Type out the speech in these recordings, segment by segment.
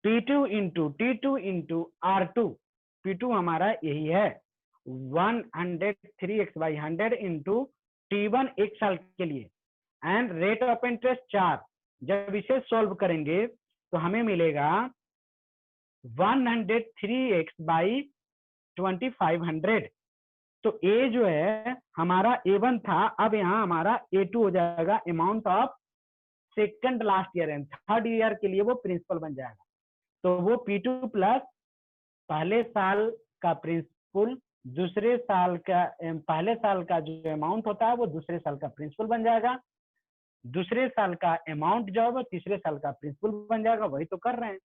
P2 P2 हमारा यही है 103x/100 इंटू T1 एक साल के लिए एंड रेट ऑफ इंटरेस्ट 4। जब इसे सॉल्व करेंगे तो हमें मिलेगा 103x/2500। तो ए जो है हमारा A1 था, अब यहाँ हमारा A2 हो जाएगा, amount of second last year and third year के लिए वो प्रिंसिपल बन जाएगा। तो वो P2 प्लस पहले साल का प्रिंसिपल दूसरे साल का, पहले साल का जो अमाउंट होता है वो दूसरे साल का प्रिंसिपल बन जाएगा, दूसरे साल का अमाउंट जो है वो तीसरे साल का प्रिंसिपल बन जाएगा। वही तो कर रहे हैं।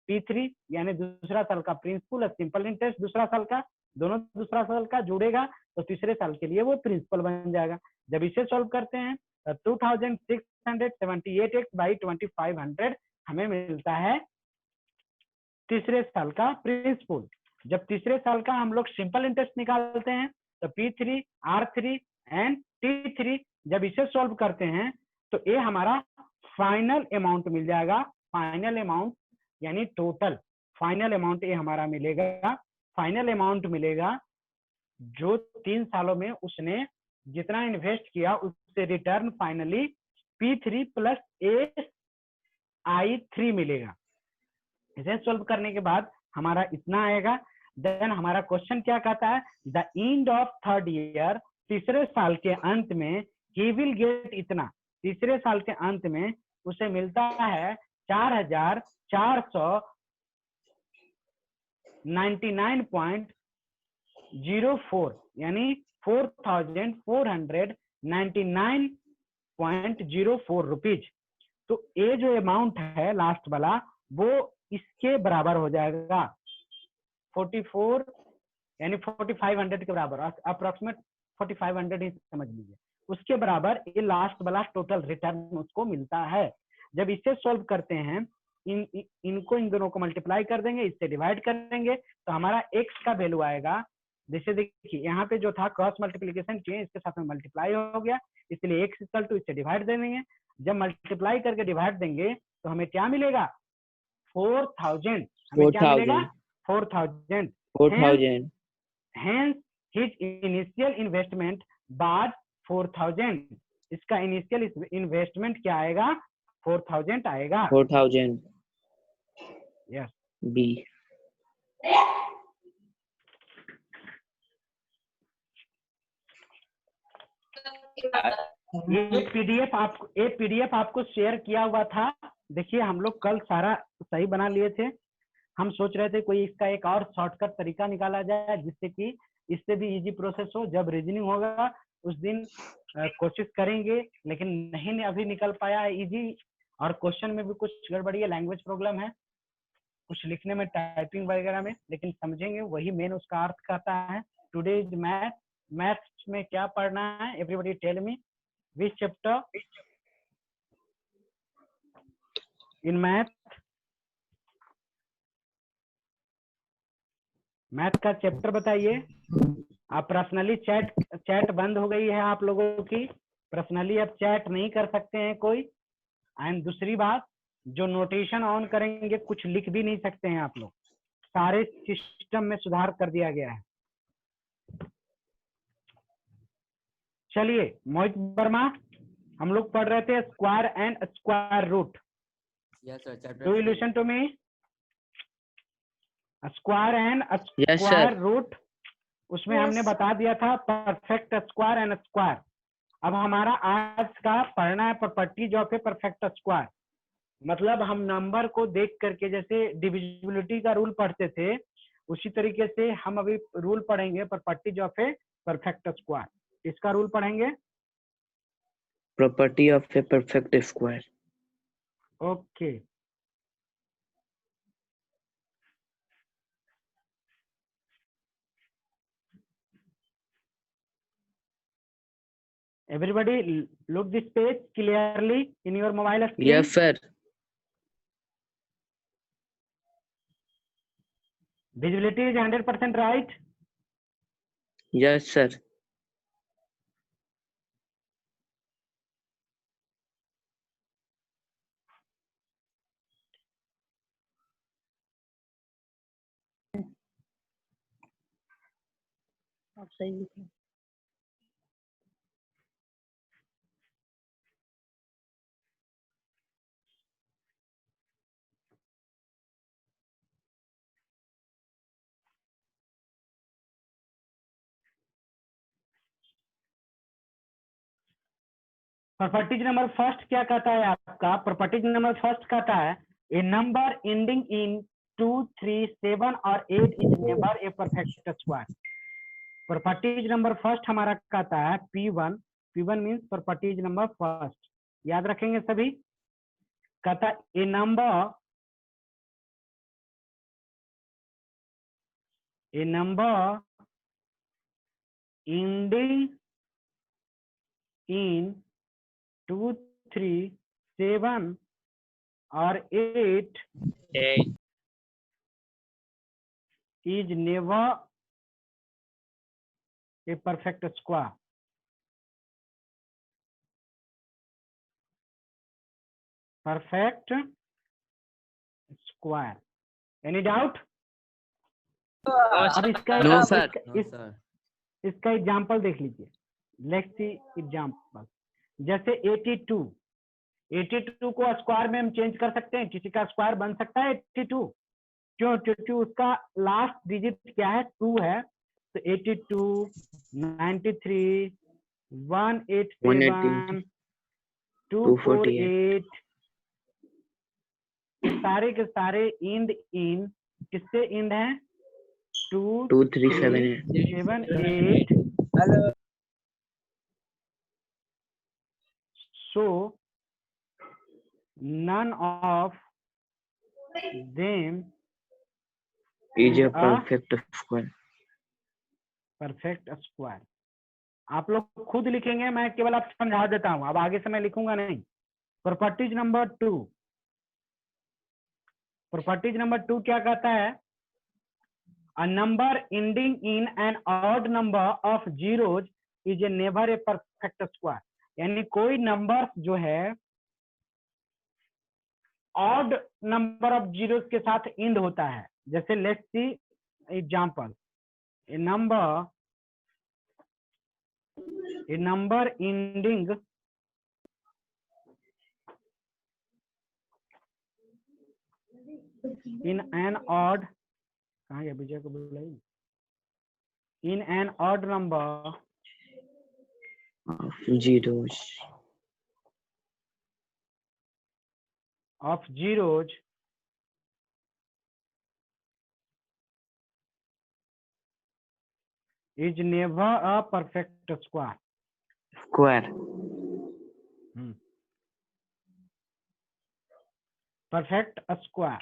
P3 यानी दूसरा साल का प्रिंसिपल और सिंपल इंटरेस्ट दूसरा साल का, दोनों दूसरा साल का जुड़ेगा तो तीसरे साल के लिए वो प्रिंसिपल बन जाएगा। जब इसे सॉल्व करते हैं तो 2678x/2500 हमें मिलता है तीसरे साल का प्रिंसिपल। जब तीसरे साल का हम लोग सिंपल इंटरेस्ट निकालते हैं तो P3, R3 एंड T3, जब इसे सॉल्व करते हैं तो ये हमारा फाइनल अमाउंट मिल जाएगा। फाइनल अमाउंट यानी टोटल फाइनल अमाउंट ये हमारा मिलेगा। फाइनल अमाउंट मिलेगा जो 3 सालों में उसने जितना इन्वेस्ट किया उससे return finally P3 plus AI3 मिलेगा। इसे सॉल्व करने के बाद हमारा इतना आएगा। देन हमारा क्वेश्चन क्या कहता है, the end of third year, तीसरे साल के अंत में ही विल गेट इतना, तीसरे साल के अंत में उसे मिलता है 4499.04 यानी 4499.04 रुपीज। तो ये जो अमाउंट है लास्ट वाला वो इसके बराबर हो जाएगा 44 यानी 4500 के बराबर, अप्रोक्सीमेट 4500 ही समझ लीजिए, उसके बराबर ये लास्ट वाला टोटल रिटर्न उसको मिलता है। जब इसे सॉल्व करते हैं इनको इन दोनों को मल्टीप्लाई कर देंगे, इससे डिवाइड करेंगे तो हमारा x का वैल्यू आएगा। जैसे देखिए यहाँ पे जो था क्रॉस मल्टीप्लीकेशन किए, इसके साथ में मल्टीप्लाई हो गया, इसलिए x इक्वल टू इससे डिवाइड दे देंगे। जब मल्टीप्लाई करके डिवाइड देंगे तो हमें क्या मिलेगा 4000। हमें क्या मिलेगा 4000। Hence his initial investment was 4000। इसका इनिशियल इन्वेस्टमेंट क्या आएगा 4000 आएगा। 4000 यस बी। ये पीडीएफ आपको शेयर किया हुआ था। देखिए हम लोग कल सारा सही बना लिए थे। हम सोच रहे थे कोई इसका एक और शॉर्टकट तरीका निकाला जाए जिससे कि इससे भी इजी प्रोसेस हो। जब रीजनिंग होगा उस दिन कोशिश करेंगे, लेकिन नहीं अभी निकल पाया है इजी। और क्वेश्चन में भी कुछ गड़बड़ी है, लैंग्वेज प्रॉब्लम है कुछ लिखने में, टाइपिंग वगैरह में, लेकिन समझेंगे वही मेन उसका अर्थ कहता है। Today is math. मैथ्स में क्या पढ़ना है everybody tell me which chapter in math. Math का चैप्टर बताइए। आप पर्सनली चैट बंद हो गई है आप लोगों की, पर्सनली अब चैट नहीं कर सकते हैं कोई। एंड दूसरी बात, जो नोटेशन ऑन करेंगे कुछ लिख भी नहीं सकते हैं आप लोग, सारे सिस्टम में सुधार कर दिया गया है। चलिए मोहित वर्मा, हम लोग पढ़ रहे थे square and square root. Do you listen to me? Square and square root, उसमें हमने बता दिया था परफेक्ट स्क्वायर एंड स्क्वायर। अब हमारा आज का पढ़ना है properties of A perfect square. मतलब हम नंबर को देख करके जैसे डिविजिबिलिटी का रूल पढ़ते थे उसी तरीके से हम अभी रूल पढ़ेंगे properties of A perfect square. इसका रूल पढ़ेंगे property of A perfect square. Okay everybody look this page clearly in your mobile screen. Yes sir. Visibility is 100% right? Yes sir. आप सही लिखे। प्रॉपर्टीज नंबर फर्स्ट क्या कहता है आपका? Properties number first कहता है ए नंबर एंडिंग इन 2, 3, 7 और 8 is never a perfect square. Properties number first हमारा कहता है P1। P1 means properties number first, याद रखेंगे सभी। कहता ए नंबर एंडिंग इन 2, 3, 7 और 8 is never a perfect square। perfect square। any doubt? अब इसका No, अब sir. इसका एग्जाम्पल देख लीजिए। Let's see example. जैसे 82 को स्क्वायर में हम चेंज कर सकते हैं, किसी का स्क्वायर बन सकता है 82? क्यों? क्योंकि उसका लास्ट डिजिट क्या है? 2 है। तो 82, 93, 187, 248 सारे के सारे इंड इन किससे इंड है? 2, 2, 3, 7, 8। So none of them is a perfect square। Perfect square. आप लोग खुद लिखेंगे, मैं केवल आप समझा देता हूं, अब आगे से मैं लिखूंगा नहीं। Properties number 2। प्रॉपर्टीज नंबर 2 क्या कहता है? A number ending in an odd number of zeros is a never a perfect square. यानी कोई नंबर जो है ऑड नंबर ऑफ जीरोज के साथ इंड होता है। जैसे let's see example. A number ending in an odd, कहाँ गया विजय को बुलाई? In an odd number of zeros is never a perfect square। Perfect square।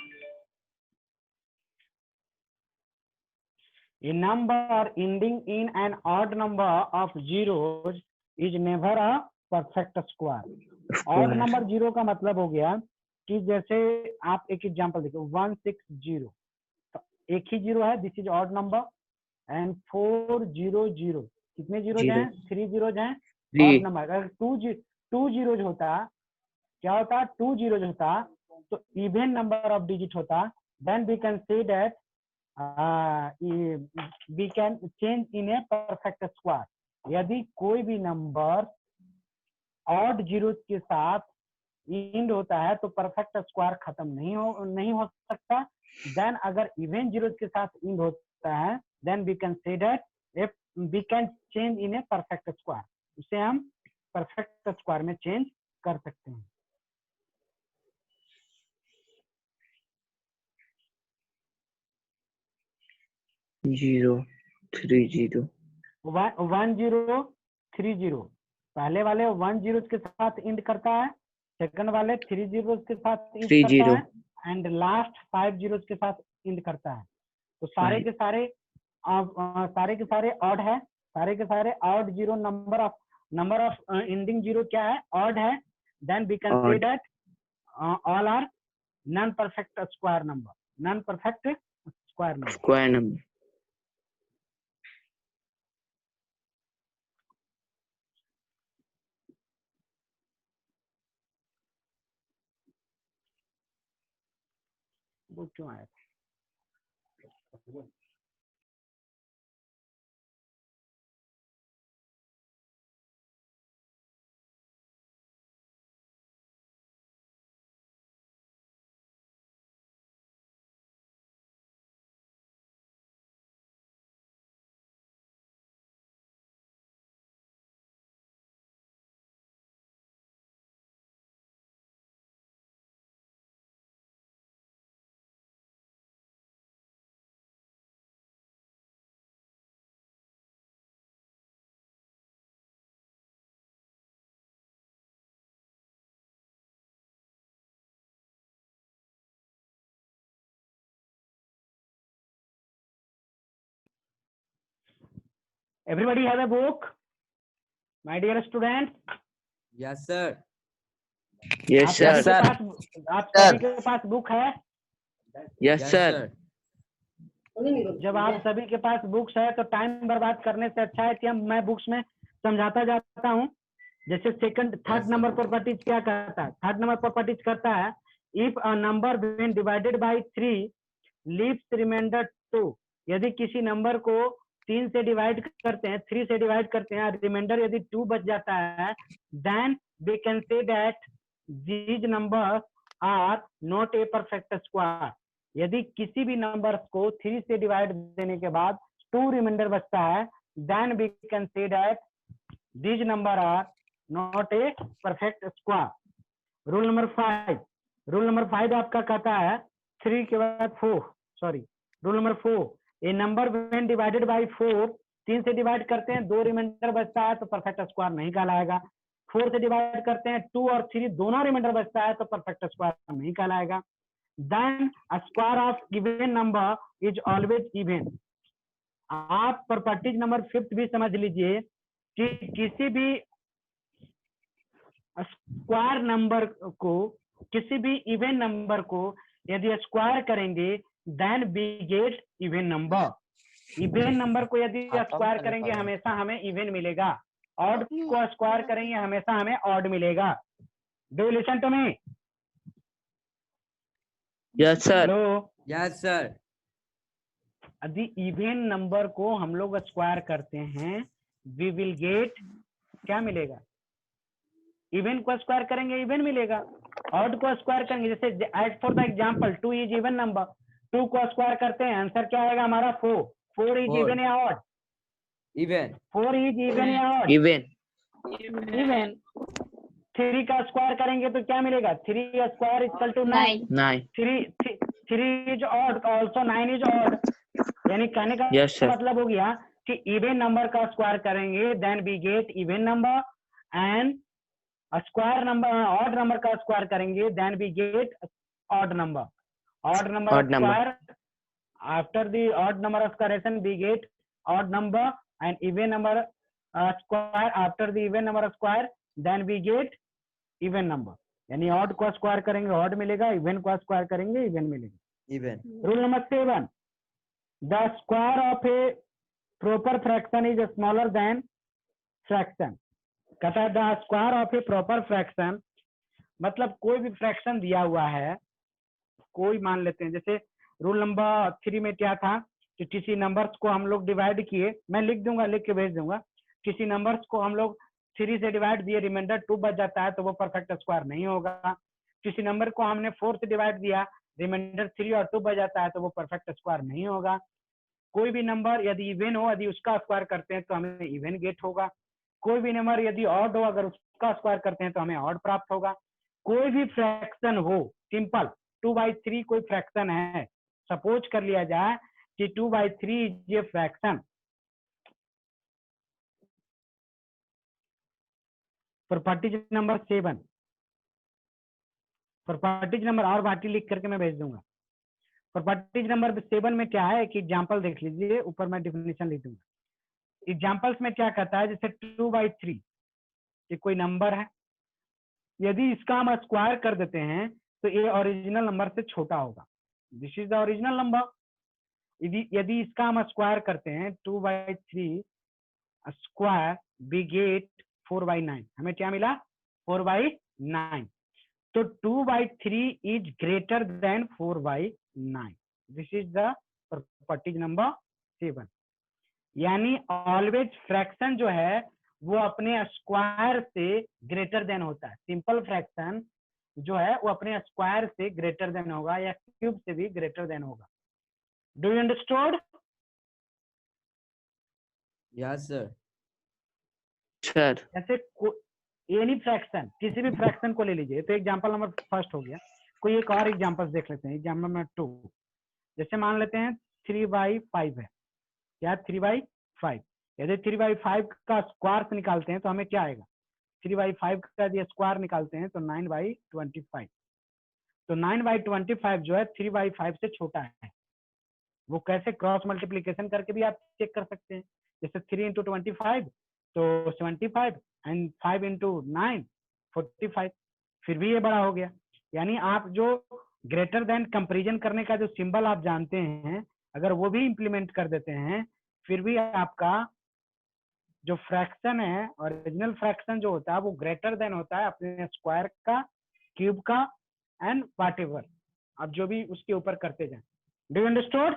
A number ending in an odd number of zeros is never a perfect square। Odd number zero का मतलब हो गया कि जैसे आप एक एग्जांपल देखो 160, तो एक ही जीरो है, this is odd number. And 400, कितने जीरोज हैं? 3 जीरोज हैं। Odd number. अगर 2 जीरोज होता, क्या होता? 2 जीरोज होता तो इवन नंबर ऑफ डिजिट होता। Then we can say that we can change in a perfect square. यदि कोई भी नंबर ऑड जीरोज के साथ इंड होता है तो परफेक्ट स्क्वायर खत्म नहीं हो सकता। देन अगर इवन जीरोज के साथ इंड होता है, then we can say that we can change in a perfect square. उसे हम परफेक्ट स्क्वायर में चेंज कर सकते हैं। 0, 3, 1030 पहले वाले 1 जीरो के साथ इंड करता है, सेकंड वाले 3 जीरो के साथ इंड करता है, एंड लास्ट 5 जीरो के साथ इंड करता है। तो सारे के सारे ऑड है, सारे के सारे odd zero. Number of ending zero क्या है? ऑड है। Then we can say that all are non perfect square number. Non perfect square number. वो क्यों आया? Everybody have a book, my dear students? Yes, sir. Yes, आप sir. सभी के पास आप सभी के पास बुक है? Yes, Yes, sir. sir. जब आप सभी के पास बुक्स है तो टाइम बर्बाद करने से अच्छा है कि मैं बुक्स में समझाता जाता हूँ। जैसे थर्ड sir. नंबर प्रॉपर्टीज क्या करता है? थर्ड नंबर प्रॉपर्टीज करता है if a number when divided by 3 leaves remainder 2। यदि किसी नंबर को 3 से डिवाइड करते हैं, 3 से डिवाइड करते हैं, रिमाइंडर यदि 2 बच जाता है, then we can say that these numbers are not a perfect square. यदि किसी भी नंबर को 3 से डिवाइड देने के बाद 2 रिमाइंडर बचता है, then we can say that these number are not a perfect square. Rule number 5, rule number 5 आपका कहता है 3 के बाद 4, sorry, rule number 4, a number when divided by 4, 3 से डिवाइड करते हैं, 2 रिमाइंडर बचता है तो परफेक्ट स्क्वायर नहीं कहलाएगा। 4 से डिवाइड करते हैं, 2 और 3 दोनों रिमाइंडर बचता है तो परफेक्ट स्क्वायर नहीं कहलाएगा। Then a square of even number is always even. आप प्रॉपर्टीज नंबर 5 भी समझ लीजिए कि किसी भी स्क्वायर नंबर को, किसी भी इवन नंबर को यदि स्क्वायर करेंगे then we get even number. Even number को यदि स्क्वायर करेंगे हमेशा हमें इवन मिलेगा, ऑड को स्क्वायर करेंगे हमेशा हमें ऑड मिलेगा। Do you listen to me? Yes, sir. Hello, Yes, sir. यदि इवन नंबर को हम लोग स्क्वायर करते हैं वी विल गेट, क्या मिलेगा? इवन को स्क्वायर करेंगे इवन मिलेगा, ऑड को स्क्वायर करेंगे, जैसे as for the example 2 is even number, 2 को स्क्वायर करते हैं आंसर क्या आएगा हमारा 4। 4 इज 4. इवन या ऑड? Even. 4 इज इवन या ऑड? Even. इवन। 3 का स्क्वायर करेंगे तो क्या मिलेगा? 3 square equal to 9। 9. 3 is odd, also 9 is odd. यानी कहने का Yes, sir. मतलब हो गया कि इवन नंबर का स्क्वायर करेंगे then we get even number, and square number, odd number का स्क्वायर करेंगे then we get odd number. Odd number Odd number. Square, after the odd number squaration we get odd number, and even number square after the even number square then we get even number. यानी odd को square करेंगे odd मिलेगा, even को square करेंगे even मिलेगा। Even. Rule number 7, the square of a proper fraction is smaller than fraction. कहता है the square of a proper fraction, मतलब कोई भी फ्रैक्शन दिया हुआ है, कोई मान लेते हैं, जैसे रूल नंबर 3 में क्या था कि किसी नंबर्स को हम लोग डिवाइड किए, मैं लिख दूंगा, लिख के भेज दूंगा, किसी नंबर्स को हम लोग 3 से डिवाइड दिए, रिमाइंडर 2 बच जाता है तो वो परफेक्ट स्क्वायर नहीं होगा। किसी नंबर को हमने 4 से डिवाइड दिया, रिमाइंडर 3 और 2 बच जाता है तो वो परफेक्ट स्क्वायर नहीं होगा। कोई भी नंबर यदि इवन हो, यदि उसका स्क्वायर करते हैं तो हमें इवन गेट होगा। कोई भी नंबर यदि ऑड हो, अगर उसका स्क्वायर करते हैं तो हमें ऑड प्राप्त होगा। कोई भी फ्रैक्शन हो, सिंपल 2/3 कोई फ्रैक्शन है, सपोज कर लिया जाए कि 2/3 ये fraction, properties number 7, properties number और बाटी लिख करके मैं भेज दूंगा। प्रॉपर्टीज नंबर 7 में क्या है कि एग्जांपल देख लीजिए, ऊपर मैं डेफिनेशन लिख दूंगा। एग्जांपल्स में क्या कहता है, जैसे 2/3 ये कोई नंबर है, यदि इसका हम स्क्वायर कर देते हैं तो ये ओरिजिनल नंबर से छोटा होगा, this is the original number. यदि इसका हम स्क्वायर करते हैं 2/3 स्क्वायर वी गेट 4/9, हमें क्या मिला 4/9। तो 2/3 is greater than 4/9, this is the properties number 7। यानी ऑलवेज फ्रैक्शन जो है वो अपने स्क्वायर से ग्रेटर देन होता है। सिंपल फ्रैक्शन जो है वो अपने स्क्वायर से ग्रेटर देन होगा या क्यूब से भी ग्रेटर देन होगा। Do you understood? Yes, sir. Sir. जैसे एनी फ्रैक्शन, किसी भी फ्रैक्शन को ले लीजिए, तो एग्जांपल नंबर फर्स्ट हो गया। कोई एक और एग्जांपल देख लेते हैं, एग्जांपल नंबर 2। जैसे मान लेते हैं 3/5 है, क्या 3/5, यदि 3/5 का स्क्वायर से निकालते हैं तो हमें क्या आएगा, 3/5 का यदि स्क्वायर निकालते हैं तो 9/25। तो 9/25 जो है 3/5 से छोटा है। वो कैसे, क्रॉस मल्टीप्लीकेशन करके भी आप चेक कर सकते हैं। जैसे 3 into 25 तो 75 एंड 5 into 9 45, फिर भी ये बड़ा हो गया। यानी आप जो ग्रेटर देन कंपैरिजन करने का जो सिंबल आप जानते हैं, अगर वो भी इंप्लीमेंट कर देते हैं, फिर भी आपका जो फ्रैक्शन है, ओरिजिनल फ्रैक्शन जो होता है वो ग्रेटर देन होता है अपने स्क्वायर का, क्यूब का एंड व्हाटएवर, आप जो भी उसके ऊपर करते जाएं। Do you understood?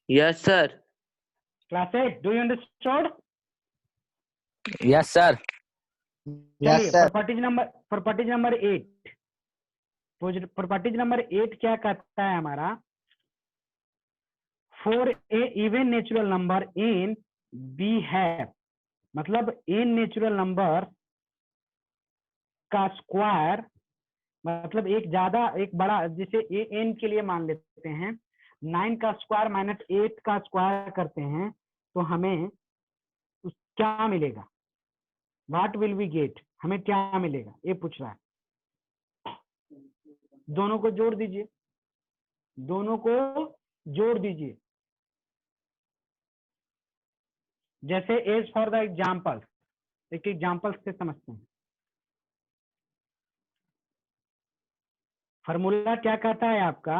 Yes, sir. Class 8, do you understood? Yes, sir. चलिए प्रॉपर्टीज नंबर 8, प्रॉपर्टीज नंबर 8 क्या कहता है हमारा? For a even natural number in B है, मतलब एन नेचुरल नंबर का स्क्वायर, मतलब एक ज्यादा एक बड़ा, जिसे ए एन के लिए मान लेते हैं, 9 का स्क्वायर माइनस 8 का स्क्वायर करते हैं तो हमें क्या मिलेगा? What will we get? हमें क्या मिलेगा ये पूछ रहा है। दोनों को जोड़ दीजिए, दोनों को जोड़ दीजिए। जैसे एज फॉर द एग्जाम्पल, एक एग्जाम्पल से समझते हैं। फॉर्मूला क्या कहता है आपका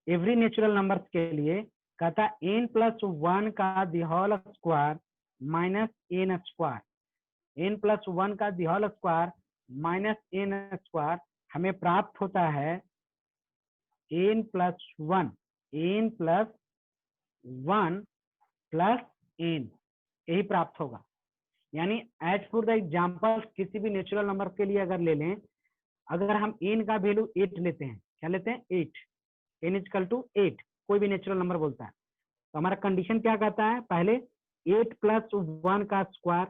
एवरी नेचुरल नंबर्स के लिए? कहता है n+1 का the whole square minus n square, n+1 का the whole square minus n square हमें प्राप्त होता है n+1 प्लस n, यही प्राप्त होगा। यानी एज फॉर द एग्जाम्पल किसी भी नेचुरल नंबर के लिए अगर ले लें, अगर हम n का वैल्यू 8 लेते हैं, क्या लेते हैं? 8, n इक्वल टू 8, कोई भी नेचुरल नंबर बोलता है तो हमारा कंडीशन क्या कहता है? पहले 8+1 का स्क्वायर,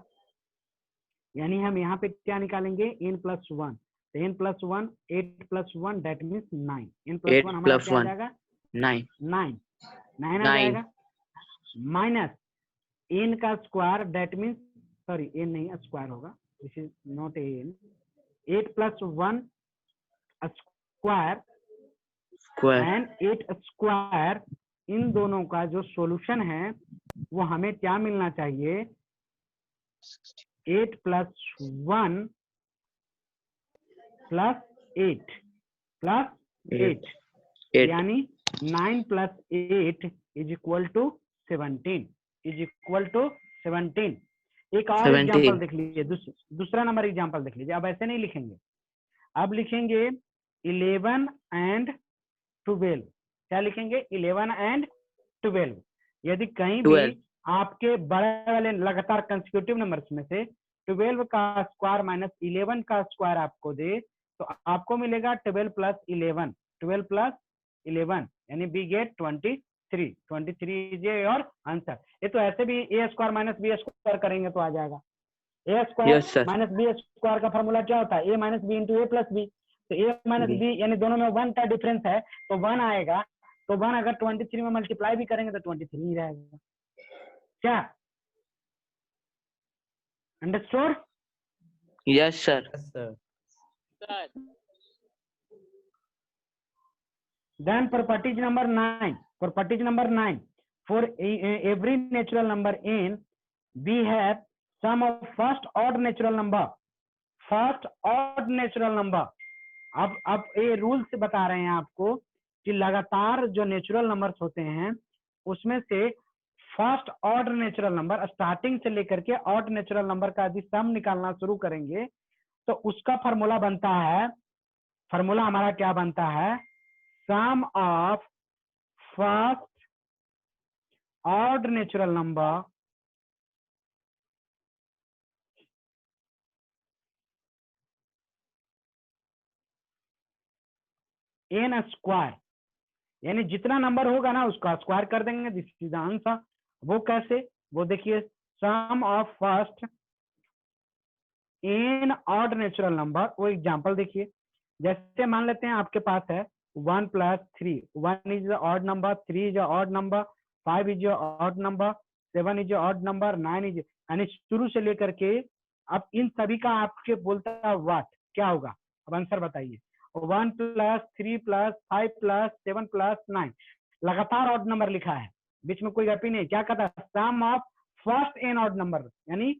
यानी हम यहाँ पे क्या निकालेंगे? n+1, तो n+1 8+1 दैट मीन्स 9, n+1 हमारा क्या आ जाएगा? 9 9 आ जाएगा, माइनस n का square that means, sorry n नहीं स्क्वायर होगा, this is not n, 8+1 square and 8 square, इन दोनों का जो सॉल्यूशन है वो हमें क्या मिलना चाहिए? 8+1 प्लस 8 यानी 9 + 8 is equal to 17, is equal to 17। एक और 17। एग्जांपल देख लीजिए, दूसरा नंबर एग्जांपल देख लीजिए। अब ऐसे नहीं लिखेंगे, अब लिखेंगे 11 and 12। क्या लिखेंगे? 11 and 12। यदि कहीं भी 12। आपके बड़े वाले लगातार कंसेक्यूटिव नंबर्स में से 12 का स्क्वायर माइनस 11 का स्क्वायर आपको दे तो आपको मिलेगा 12 + 11, 12 + 11 यानी we get 23, 23 is your answer. ये तो ऐसे भी a square minus b square करेंगे तो आ जाएगा। A square minus b square का फॉर्मूला क्या होता है? A minus b into a plus b, तो ए माइनस बी यानी दोनों में 1 का डिफरेंस है तो 1 आएगा, तो 1 अगर 23 में मल्टीप्लाई भी करेंगे तो 23 ही रहेगा। क्या understood? Yes, sir. Yes, sir. Then properties number 9. Properties number 9. For every natural number in, we have sum of first odd natural number. First odd natural number. अब ये रूल्स बता रहे हैं आपको कि लगातार जो नेचुरल नंबर्स होते हैं उसमें से first odd natural number, starting से लेकर के ऑड नेचुरल नंबर का यदि सम निकालना शुरू करेंगे तो उसका फॉर्मूला बनता है, फॉर्मूला हमारा क्या बनता है? Sum of first odd natural number N square, यानी जितना नंबर होगा ना उसका स्क्वायर कर देंगे, दिस इज द आंसर। वो कैसे? वो देखिए, sum of first N odd natural number, वो एग्जांपल देखिए। जैसे मान लेते हैं आपके पास है 1 + 3, 1 is odd number, 3 is odd number, 5 is odd number, 7 is odd number, 9 is, यानी शुरू से लेकर के अब इन सभी का आपके बोलता है व्हाट, क्या होगा? अब आंसर बताइए। 1 + 3 + 5 + 7 + 9 लगातार ऑड नंबर लिखा है, बीच में कोई गैप ही नहीं। क्या कहता है, sum of first N odd number, यानी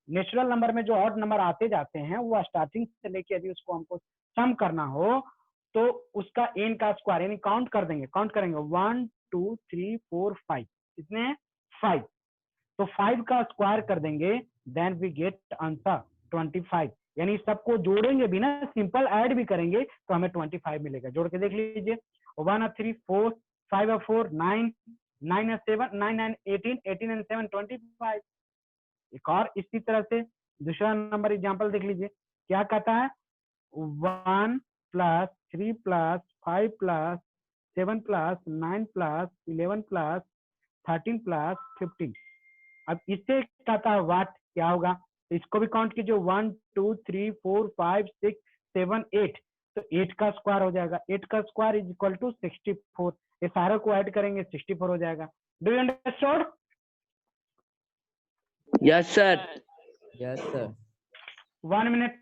नेचुरल नंबर में जो ऑड नंबर आते जाते हैं वो स्टार्टिंग से लेके यदि उसको हमको सम करना हो तो उसका एन का स्क्वायर, यानी काउंट कर देंगे, काउंट करेंगे 1 2 3 4 5, कितने 5, तो 5 का स्क्वायर कर देंगे, देन वी गेट आंसर 25, यानी सबको जोड़ेंगे भी ना, सिंपल ऐड भी करेंगे तो हमें 25 मिलेगा। जोड़ के देख लीजिए, 1 और 3 4, 5 और 4 9, 9 और 7 9 9 18, 18 and 7 25। एक और इसी तरह से दूसरा नंबर एग्जांपल देख लीजिए, क्या कहता है 1 plus 3 plus 5 plus 7 plus 9 plus 11 plus 13 plus 15। अब इससे कहता है व्हाट, क्या होगा, इसको भी काउंट कीजिए 1 2 3 4 5 6 7 8, तो 8 का स्क्वायर हो जाएगा, 8 का स्क्वायर इज इक्वल टू 64, ये सारे को ऐड करेंगे 64 हो जाएगा। Do you understood? Yes, sir. Yes, sir. 1 minute